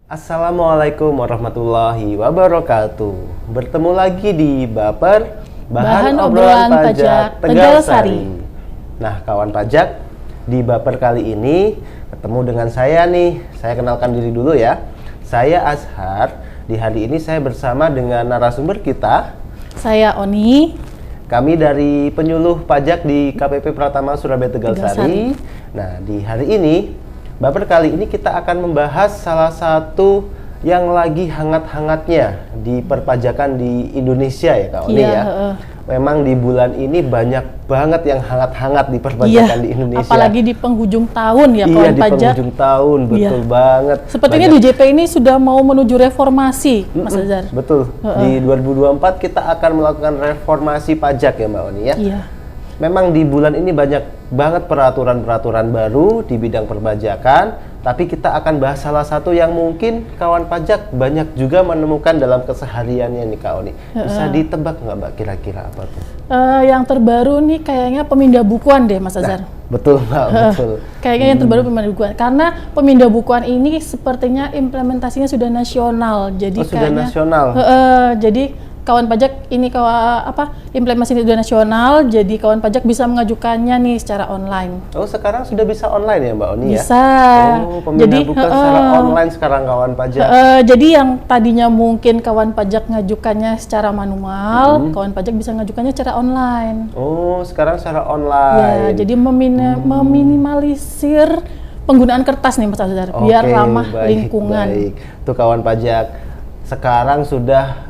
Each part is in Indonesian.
Assalamualaikum warahmatullahi wabarakatuh. Bertemu lagi di Baper Bahan Obrolan Pajak Tegalsari. Nah, kawan pajak, di Baper kali ini ketemu dengan saya nih. Saya kenalkan diri dulu ya. Saya Azhar. Di hari ini saya bersama dengan narasumber kita. Saya Oni. Kami dari penyuluh pajak di KPP Pratama Surabaya Tegalsari. Nah, di hari ini Baper kali ini kita akan membahas salah satu yang lagi hangat-hangatnya di perpajakan di Indonesia ya Kak Oni ya. Memang di bulan ini banyak banget yang hangat-hangat di perpajakan di Indonesia. Apalagi di penghujung tahun ya kawan pajak. Di penghujung tahun, betul banget. Sepertinya di JP ini sudah mau menuju reformasi, Mas Azhar. Betul. Di 2024 kita akan melakukan reformasi pajak ya Mbak Oni ya. Iya. Memang di bulan ini banyak banget peraturan-peraturan baru di bidang perpajakan, tapi kita akan bahas salah satu yang mungkin kawan pajak banyak juga menemukan dalam kesehariannya nih Kak Oni. Bisa ditebak nggak Mbak kira-kira apa tuh? Yang terbaru nih kayaknya pemindah bukuan deh Mas Azhar. Betul Mbak, betul. Kayaknya yang terbaru pemindah bukuan. Karena pemindah bukuan ini sepertinya implementasinya sudah nasional. Jadi sudah nasional. Jadi kawan pajak ini implementasi sudah nasional, jadi kawan pajak bisa mengajukannya nih secara online. Oh, sekarang sudah bisa online ya Mbak Oni ya? Bisa. Oh, pemindah bukuan secara online sekarang kawan pajak. Jadi yang tadinya mungkin kawan pajak ngajukannya secara manual, kawan pajak bisa ngajukannya secara online. Oh, sekarang secara online. Ya, jadi meminimalisir penggunaan kertas nih Mas Azhar, biar ramah lingkungan. Baik. Tuh kawan pajak. Sekarang sudah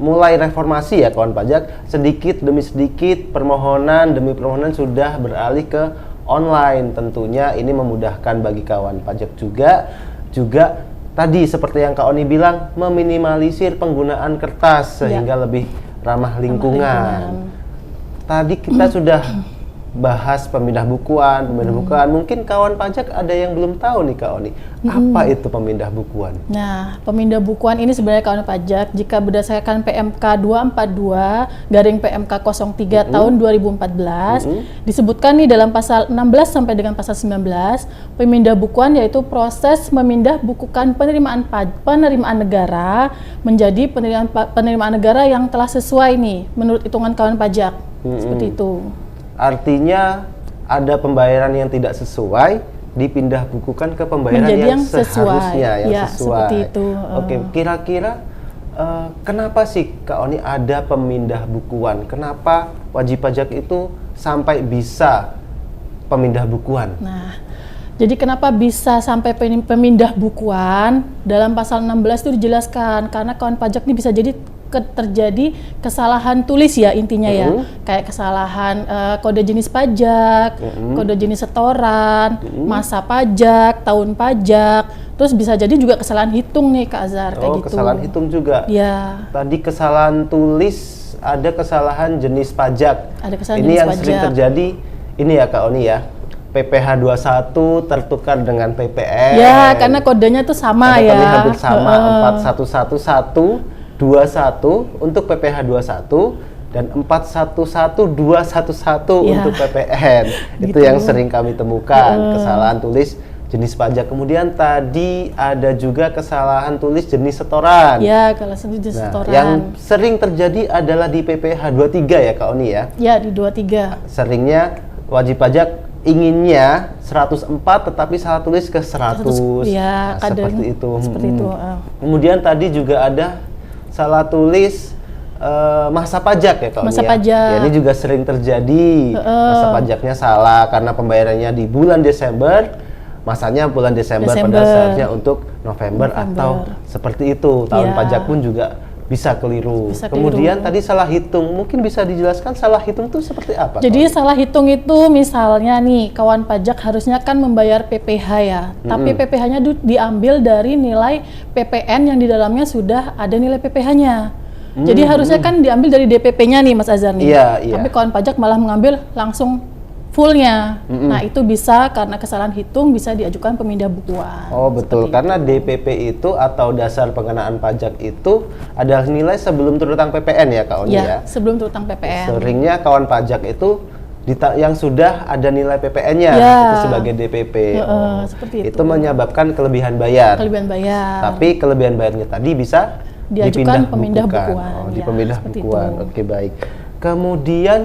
mulai reformasi ya kawan pajak, sedikit demi sedikit permohonan demi permohonan sudah beralih ke online. Tentunya ini memudahkan bagi kawan pajak juga tadi seperti yang Kak Oni bilang, meminimalisir penggunaan kertas sehingga lebih ramah lingkungan. Tadi kita sudah bahas pemindah bukuan. Mungkin kawan pajak ada yang belum tahu nih Kak Oni, apa itu pemindah bukuan? Nah, pemindah bukuan ini sebenarnya kawan pajak jika berdasarkan PMK 242 garing PMK 03 tahun 2014 disebutkan nih dalam pasal 16 sampai dengan pasal 19, pemindah bukuan yaitu proses memindah bukukan penerimaan negara menjadi penerimaan negara yang telah sesuai nih menurut hitungan kawan pajak. Seperti itu. Artinya ada pembayaran yang tidak sesuai dipindah bukukan ke pembayaran yang seharusnya yang sesuai. Seperti itu. Oke, kira-kira kenapa sih Kak Oni ada pemindah bukuan? Kenapa wajib pajak itu sampai bisa pemindah bukuan? Nah, jadi kenapa bisa sampai pemindah bukuan? Dalam pasal 16 itu dijelaskan karena kawan pajak ini bisa jadi terjadi kesalahan tulis ya intinya ya, kayak kesalahan kode jenis pajak, kode jenis setoran, masa pajak, tahun pajak, terus bisa jadi juga kesalahan hitung nih Kak Azhar kayak gitu. Kesalahan hitung juga. Ya. Tadi kesalahan tulis, ada kesalahan jenis pajak. Ada kesalahan ini jenis yang pajak. sering terjadi ini ya Kak Oni ya. PPh 21 tertukar dengan PPN. Ya, karena kodenya tuh sama ya. Kodenya hampir sama, 4111 21 untuk PPh 21 dan 411211 untuk PPN. Itu yang sering kami temukan, kesalahan tulis jenis pajak. Kemudian tadi ada juga kesalahan tulis jenis setoran. Ya, kalau jenis setoran. Yang sering terjadi adalah di PPh 23 ya Kak Oni ya? Ya, di 23. Seringnya wajib pajak inginnya 104 tetapi salah tulis ke 100. Ya, seperti itu. Seperti itu. Kemudian tadi juga ada salah tulis masa pajak ya Kak Oni masa ya? pajak. Ya, ini juga sering terjadi. Masa pajaknya salah karena pembayarannya di bulan Desember, masanya bulan Desember. Pada saatnya untuk November atau seperti itu. Tahun pajak pun juga bisa keliru. Kemudian tadi salah hitung, mungkin bisa dijelaskan salah hitung itu seperti apa? Jadi salah hitung itu misalnya nih kawan pajak harusnya kan membayar PPh ya, tapi PPh-nya diambil dari nilai PPN yang di dalamnya sudah ada nilai PPh-nya. Jadi harusnya kan diambil dari DPP-nya nih Mas Azhar nih. Tapi kawan pajak malah mengambil langsung fullnya. Nah, itu bisa karena kesalahan hitung bisa diajukan pemindah bukuan. Oh, betul. Karena DPP itu atau dasar pengenaan pajak itu adalah nilai sebelum terutang PPN ya Kak Oni ya? Sebelum terutang PPN. Seringnya kawan pajak itu yang sudah ada nilai PPN-nya Ya. itu sebagai DPP. Seperti itu. Itu menyebabkan kelebihan bayar. Kelebihan bayar. Tapi kelebihan bayarnya tadi bisa Diajukan pemindah bukukan. bukuan. Di Ya, pemindah seperti bukuan. itu. Oke, baik. Kemudian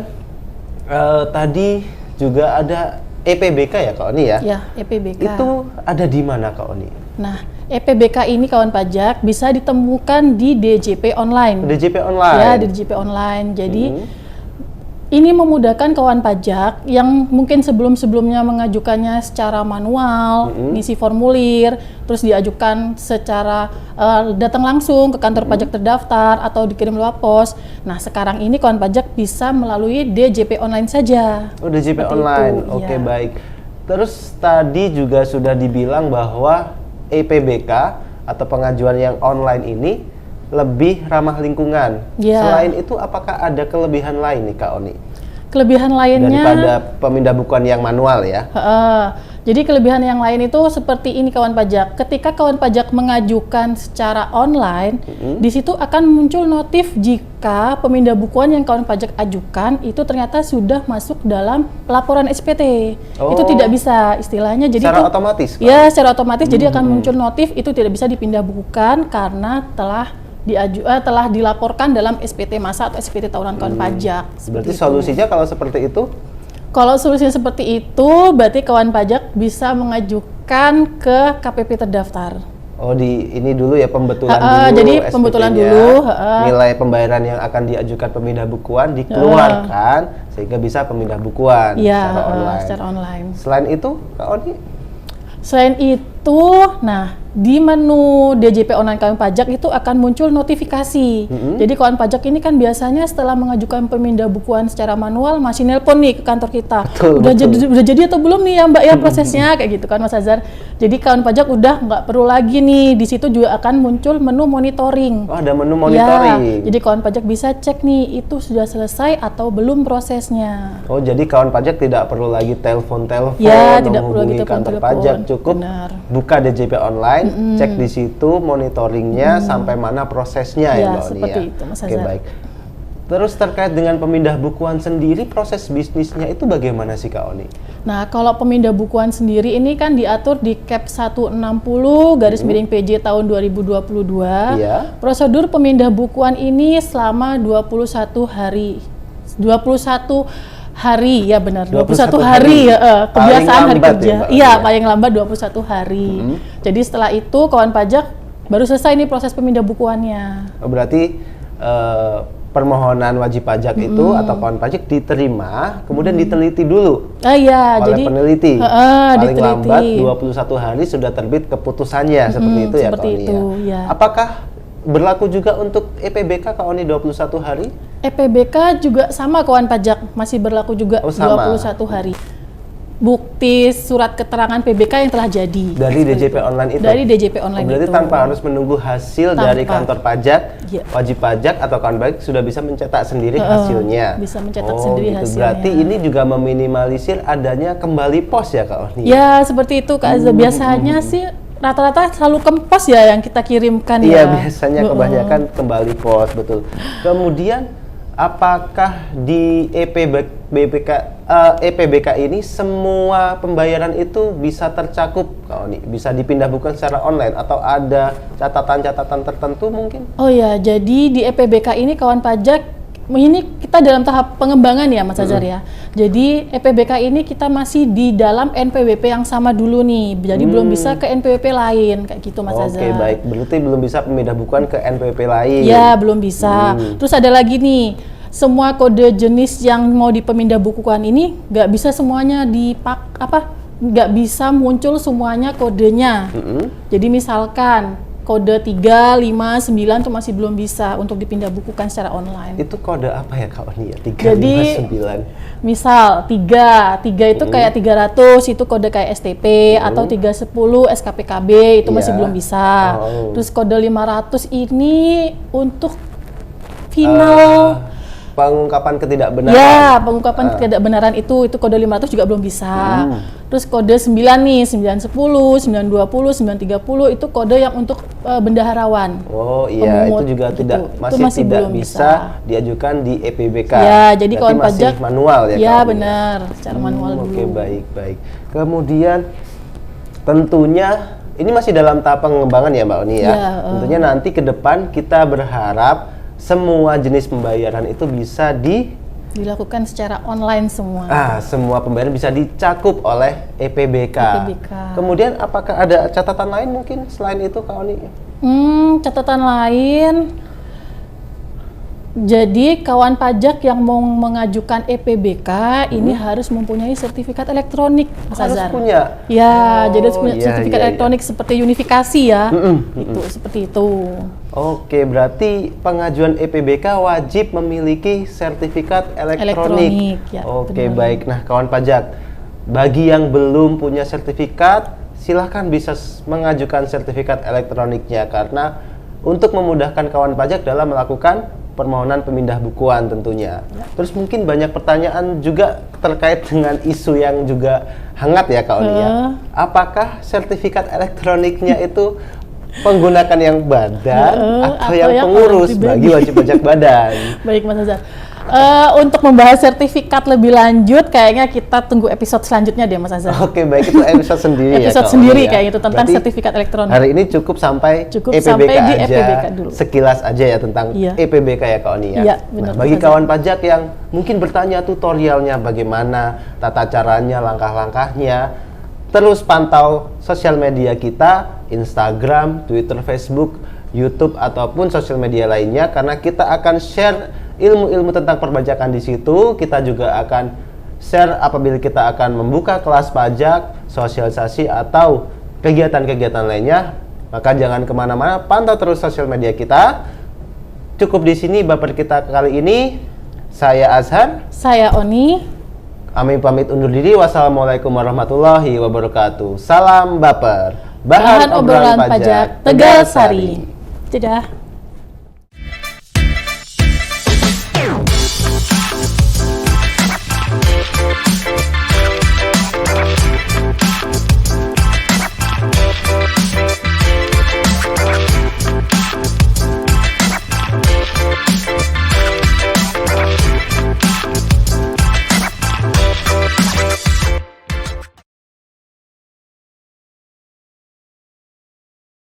tadi juga ada EPBK ya Kak Oni ya? Ya, EPBK. Itu ada di mana Kak Oni? Nah, EPBK ini kawan pajak bisa ditemukan di DJP online. DJP online. Ya, di DJP online. Jadi ini memudahkan kawan pajak yang mungkin sebelum-sebelumnya mengajukannya secara manual, ngisi formulir, terus diajukan secara datang langsung ke kantor pajak terdaftar atau dikirim lewat pos. Nah, sekarang ini kawan pajak bisa melalui DJP online saja. Oh, DJP Seperti online. itu, Oke, ya. baik. Terus tadi juga sudah dibilang bahwa EPBK atau pengajuan yang online ini lebih ramah lingkungan. Ya. Selain itu, apakah ada kelebihan lain nih Kak Oni? Kelebihan lainnya Daripada pemindah bukuan yang manual ya? Jadi kelebihan yang lain itu seperti ini kawan pajak. Ketika kawan pajak mengajukan secara online, di situ akan muncul notif jika pemindah bukuan yang kawan pajak ajukan itu ternyata sudah masuk dalam laporan SPT. Itu tidak bisa istilahnya. Jadi Secara itu- otomatis, Kak? Ya, secara otomatis. Jadi akan muncul notif itu tidak bisa dipindah bukukan karena telah dilaporkan dalam SPT masa atau SPT tahunan kawan pajak. Berarti Seperti itu. solusinya kalau seperti itu? Kalau solusinya seperti itu, berarti kawan pajak bisa mengajukan ke KPP terdaftar. Oh, ini dulu ya pembetulan dulu. Jadi SPT-nya. pembetulan dulu, Nilai pembayaran yang akan diajukan pemindah bukuan dikeluarkan sehingga bisa pemindah bukuan Ya, secara online. secara online. Selain itu, Kak Oni? Selain itu, nah di menu DJP online kawan pajak itu akan muncul notifikasi. Jadi kawan pajak ini kan biasanya setelah mengajukan pemindah bukuan secara manual masih nelpon nih ke kantor kita. Betul, udah betul. udah jadi atau belum nih ya Mbak ya prosesnya kayak gitu kan Mas Azhar. Jadi kawan pajak udah nggak perlu lagi nih, di situ juga akan muncul menu monitoring. Oh, ada menu monitoring. Ya, jadi kawan pajak bisa cek nih itu sudah selesai atau belum prosesnya. Oh, jadi kawan pajak tidak perlu lagi telepon-telepon Ya, tidak perlu lagi menghubungi kantor telepon-telepon. pajak, cukup Benar. buka DJP online, cek di situ monitoringnya sampai mana prosesnya ya, Ya, Mbak Oni seperti ya. itu, Mas Oke, Azhar. baik. Terus terkait dengan pemindah bukuan sendiri, proses bisnisnya itu bagaimana sih Kak Oni? Nah, kalau pemindah bukuan sendiri ini kan diatur di Cap 160 garis miring PJ tahun 2022. Iya. Prosedur pemindah bukuan ini selama 21 hari. 21 hari, ya benar. 21 hari, ya, kebiasaan hari lambat kerja. ya, Mbak? Iya, Iya. paling lambat 21 hari. Jadi setelah itu kawan pajak baru selesai nih proses pemindah bukuannya. Oh, berarti permohonan wajib pajak itu atau kawan pajak diterima, kemudian diteliti dulu Iya, oleh jadi peneliti. Paling diteliti. lambat 21 hari sudah terbit keputusannya, seperti itu ya Kak seperti Oni itu, ya. ya. Apakah berlaku juga untuk EPBK Kak Oni 21 hari? EPBK juga sama kawan pajak, masih berlaku juga Oh, sama. 21 hari. Bukti surat keterangan PBK yang telah jadi. Dari DJP online itu? Dari DJP online Berarti itu. tanpa harus menunggu hasil dari Tanpa. kantor pajak, Iya. wajib pajak atau kawan pajak sudah bisa mencetak sendiri hasilnya. bisa mencetak sendiri gitu. hasilnya. Berarti ini juga meminimalisir adanya kembali pos ya Kak Oni? Ya, seperti itu Kak Azza. Biasanya sih rata-rata selalu kempos ya yang kita kirimkan Iya, ya. biasanya kebanyakan kembali pos, betul. Kemudian apakah di EPBK ini semua pembayaran itu bisa tercakup Kak Oni? Bisa dipindah bukan secara online atau ada catatan-catatan tertentu mungkin? Oh ya, jadi di EPBK ini kawan pajak ini kita dalam tahap pengembangan ya Mas Azhar ya. Jadi EPBK ini kita masih di dalam NPWP yang sama dulu nih. Jadi belum bisa ke NPWP lain kayak gitu Mas Azhar. Oke, baik. Berarti belum bisa pemindah bukuan ke NPWP lain. Ya, belum bisa. Terus ada lagi nih, semua kode jenis yang mau dipemindah bukukan ini nggak bisa semuanya nggak bisa muncul semuanya kodenya. Jadi misalkan kode 3, 5, 9 itu masih belum bisa untuk dipindah bukukan secara online. Itu kode apa ya Kak Oni ya? 3, Jadi 5, 9. misal 3 itu kayak 300 itu kode kayak STP atau 310 SKPKB itu masih Iya. belum bisa. Oh. Terus kode 500 ini untuk final pengungkapan ketidakbenaran. Ya, pengungkapan ketidakbenaran itu kode 500 juga belum bisa. Terus kode 9 nih, 910, 920, 930 itu kode yang untuk bendaharawan. Oh iya, pemungut, itu juga gitu. masih tidak belum bisa diajukan di EPBK. Ya, jadi berarti kawan masih pajak manual ya. Ya, benar, secara manual dulu. Oke, baik. Kemudian tentunya ini masih dalam tahap pengembangan ya Mbak Oni ya. Tentunya nanti ke depan kita berharap semua jenis pembayaran itu bisa dilakukan secara online semua. Semua pembayaran bisa dicakup oleh EPBK. Kemudian apakah ada catatan lain mungkin selain itu Kak Oni? Catatan lain. Jadi kawan pajak yang mau mengajukan EPBK ini harus mempunyai sertifikat elektronik, Mas Harus Azhar. punya. Ya, jadi harus punya iya, sertifikat iya. elektronik seperti unifikasi ya. Itu seperti itu. Oke, berarti pengajuan EPBK wajib memiliki sertifikat elektronik. Ya, Oke, benar. baik. Nah, kawan pajak, bagi yang belum punya sertifikat, silahkan bisa mengajukan sertifikat elektroniknya karena untuk memudahkan kawan pajak dalam melakukan permohonan pemindah bukuan tentunya. Terus mungkin banyak pertanyaan juga terkait dengan isu yang juga hangat ya Kak Oni ya. Apakah sertifikat elektroniknya itu penggunakan yang badan atau yang pengurus bagi wajib pajak badan? Baik Mas Azhar. Untuk membahas sertifikat lebih lanjut, kayaknya kita tunggu episode selanjutnya deh Mas Azhar. Oke, baik, itu episode sendiri ya. Episode sendiri kayak gitu tentang sertifikat elektronik. Hari ini cukup sampai EPBK sampai di aja. EPBK dulu. Sekilas aja ya tentang EPBK ya Kak Oni ya. Iya, benar, bagi Mas kawan pajak yang mungkin bertanya tutorialnya bagaimana, tata caranya, langkah-langkahnya, terus pantau sosial media kita, Instagram, Twitter, Facebook, YouTube ataupun sosial media lainnya karena kita akan share ilmu-ilmu tentang perpajakan di situ. Kita juga akan share apabila kita akan membuka kelas pajak, sosialisasi atau kegiatan-kegiatan lainnya. Maka jangan kemana-mana, pantau terus sosial media kita. Cukup di sini baper kita kali ini. Saya Azhar. Saya Oni. Kami pamit undur diri. Wassalamualaikum warahmatullahi wabarakatuh. Salam baper. Bahan obrolan pajak Tegal Sari. Dadah.